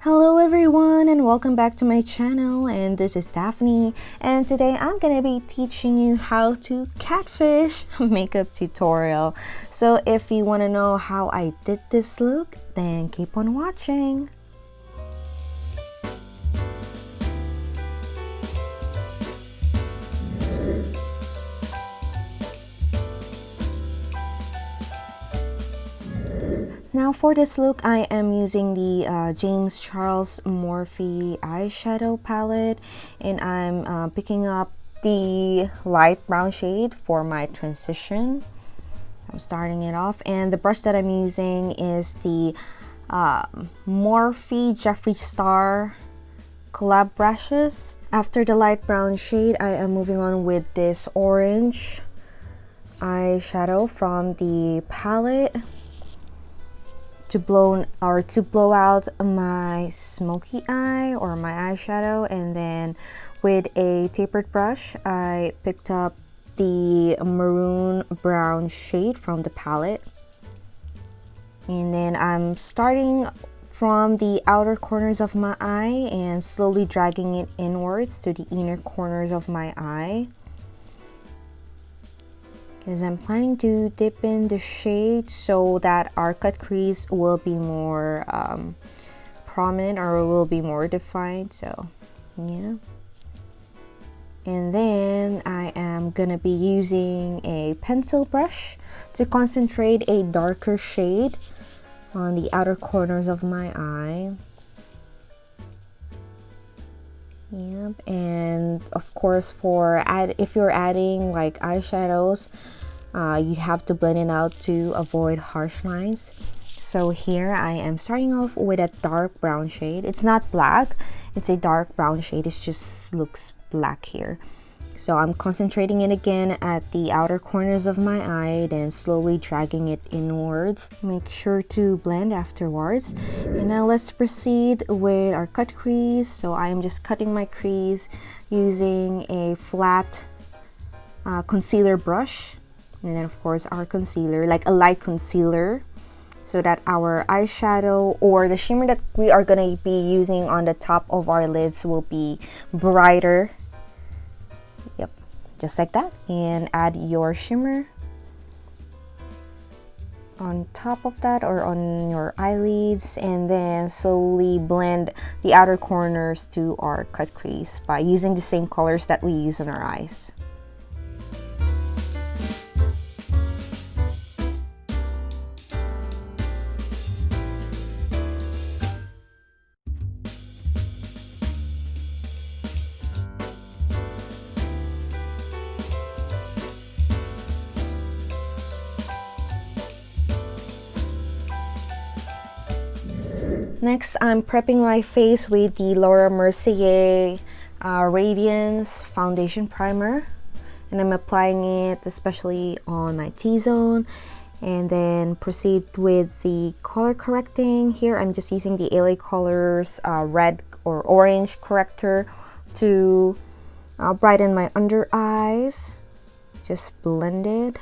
Hello everyone and welcome back to my channel, and this is Daphne, and today I'm gonna be teaching you how to catfish makeup tutorial. So if you want to know how I did this look, then keep on watching. Now for this look, I am using the James Charles Morphe eyeshadow palette, and I'm picking up the light brown shade for my transition. So I'm starting it off, and the brush that I'm using is the Morphe Jeffree Star collab brushes. After the light brown shade, I am moving on with this orange eyeshadow from the palette to blow out my smoky eye or my eyeshadow. And then with a tapered brush, I picked up the maroon brown shade from the palette, and then I'm starting from the outer corners of my eye and slowly dragging it inwards to the inner corners of my eye, because I'm planning to dip in the shade so that our cut crease will be more prominent, or will be more defined. So yeah, and then I am gonna be using a pencil brush to concentrate a darker shade on the outer corners of my eye. Yep, and of course if you're adding like eyeshadows, you have to blend it out to avoid harsh lines. So here I am starting off with a dark brown shade. It's not black, it's a dark brown shade. It just looks black here. So I'm concentrating it again at the outer corners of my eye, then slowly dragging it inwards. Make sure to blend afterwards. And now let's proceed with our cut crease. So I am just cutting my crease using a flat concealer brush. And then of course our concealer, like a light concealer, so that our eyeshadow or the shimmer that we are going to be using on the top of our lids will be brighter. Yep, just like that. And add your shimmer on top of that or on your eyelids, and then slowly blend the outer corners to our cut crease by using the same colors that we use on our eyes. Next, I'm prepping my face with the Laura Mercier Radiance Foundation Primer, and I'm applying it especially on my T-zone, and then proceed with the color correcting. Here I'm just using the LA Colors red or orange corrector to brighten my under eyes. Just blend it.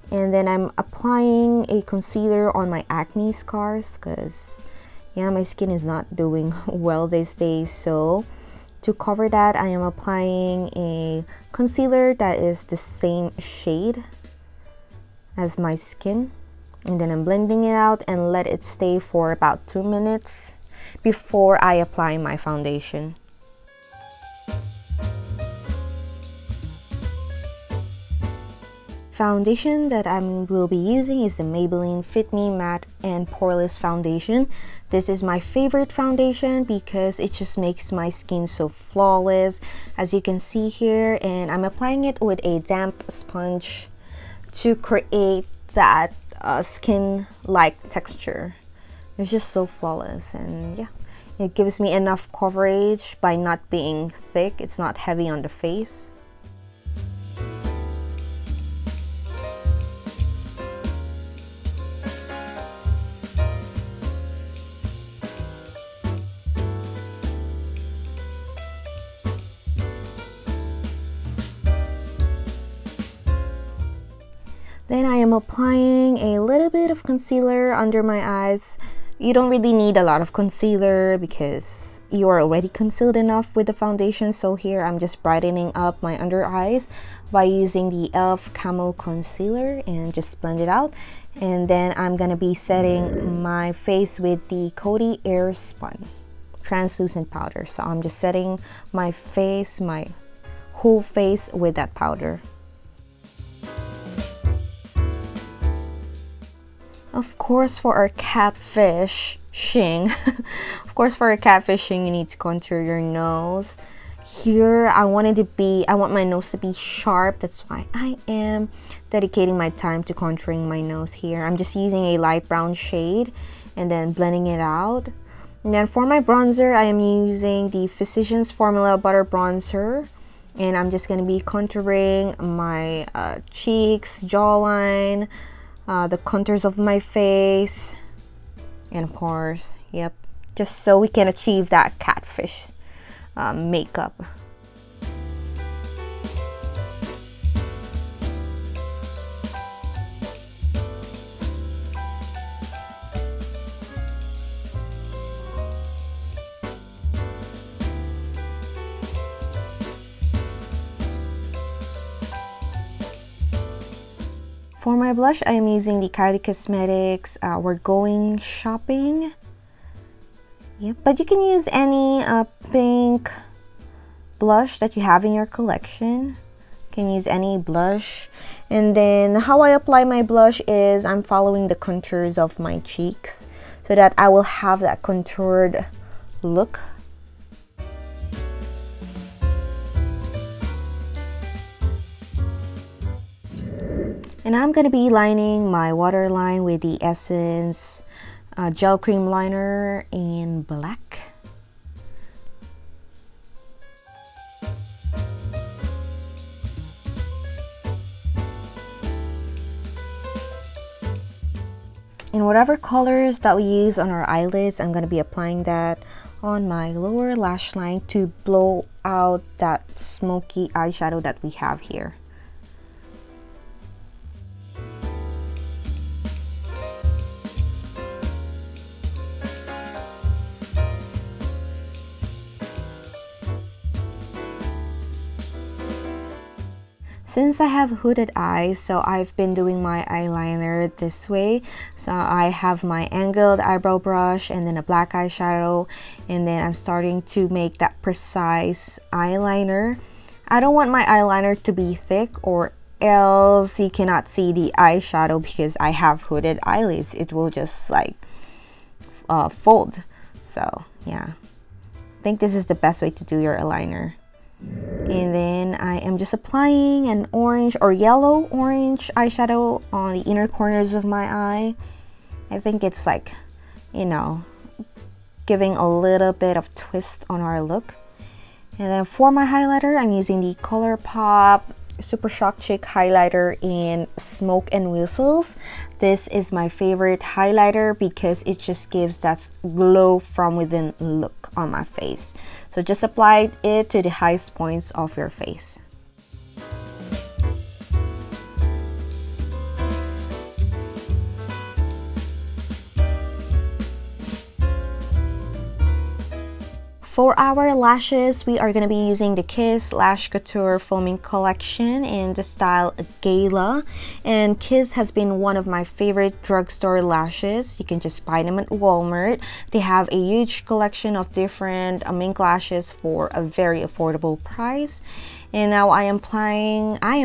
And then I'm applying a concealer on my acne scars, because yeah, my skin is not doing well these days. So to cover that, I am applying a concealer that is the same shade as my skin, and then I'm blending it out and let it stay for about 2 minutes before I apply my foundation. Foundation that I will be using is the Maybelline Fit Me Matte and Poreless foundation. This is my favorite foundation because it just makes my skin so flawless, as you can see here. And I'm applying it with a damp sponge to create that skin-like texture. It's just so flawless, and yeah, it gives me enough coverage by not being thick. It's not heavy on the face. Then I am applying a little bit of concealer under my eyes You don't really need a lot of concealer because you are already concealed enough with the foundation. So here I'm just brightening up my under eyes by using the e.l.f. Camo Concealer and just blend it out. And then I'm gonna be setting my face with the Coty Airspun translucent powder. So I'm just setting my face, my whole face with that powder. Of course, for our catfish shing, of course, for our catfishing, you need to contour your nose. Here, I want my nose to be sharp. That's why I am dedicating my time to contouring my nose here. I'm just using a light brown shade and then blending it out. And then for my bronzer, I am using the Physicians Formula Butter Bronzer. And I'm just going to be contouring my cheeks, jawline, the contours of my face, and of course, yep, just so we can achieve that catfish makeup. For my blush, I am using the Kylie Cosmetics We're Going Shopping. Yep, but you can use any pink blush that you have in your collection. You can use any blush. And then how I apply my blush is I'm following the contours of my cheeks so that I will have that contoured look. And I'm going to be lining my waterline with the Essence Gel Cream Liner in black. And whatever colors that we use on our eyelids, I'm going to be applying that on my lower lash line to blow out that smoky eyeshadow that we have here. Since I have hooded eyes, so I've been doing my eyeliner this way. So I have my angled eyebrow brush and then a black eyeshadow, and then I'm starting to make that precise eyeliner. I don't want my eyeliner to be thick or else you cannot see the eyeshadow because I have hooded eyelids. It will just like fold. So yeah, I think this is the best way to do your eyeliner. And then I am just applying an orange or yellow orange eyeshadow on the inner corners of my eye. I think it's like, you know, giving a little bit of twist on our look. And then for my highlighter, I'm using the ColourPop Super Shock Chic highlighter in Smoke and Whistles. This is my favorite highlighter because it just gives that glow from within look on my face. So just apply it to the highest points of your face. For our lashes, we are going to be using the Kiss Lash Couture Foaming Collection in the style Gala. And Kiss has been one of my favorite drugstore lashes. You can just buy them at Walmart. They have a huge collection of different Mink lashes for a very affordable price. And now I am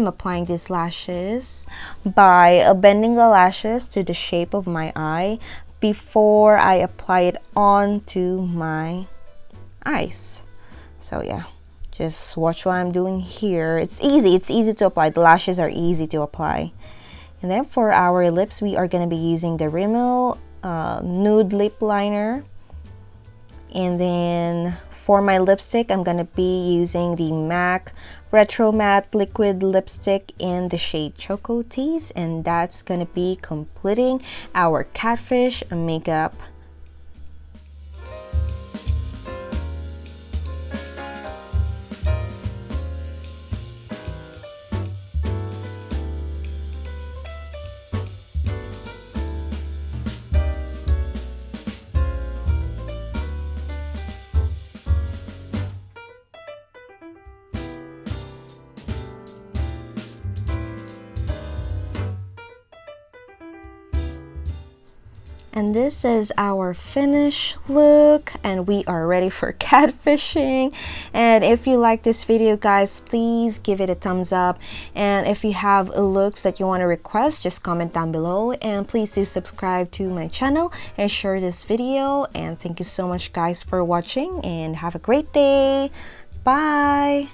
applying these lashes by bending the lashes to the shape of my eye before I apply it onto my eyes. So yeah, just watch what I'm doing here. It's easy to apply. The lashes are easy to apply. And then for our lips, we are going to be using the Rimmel nude lip liner. And then for my lipstick, I'm going to be using the MAC Retro Matte Liquid Lipstick in the shade Choco Tease, and that's going to be completing our catfish makeup. And this is our finished look, and we are ready for catfishing. And if you like this video, guys, please give it a thumbs up. And if you have looks that you want to request, just comment down below. And please do subscribe to my channel and share this video. And thank you so much, guys, for watching, and have a great day. Bye.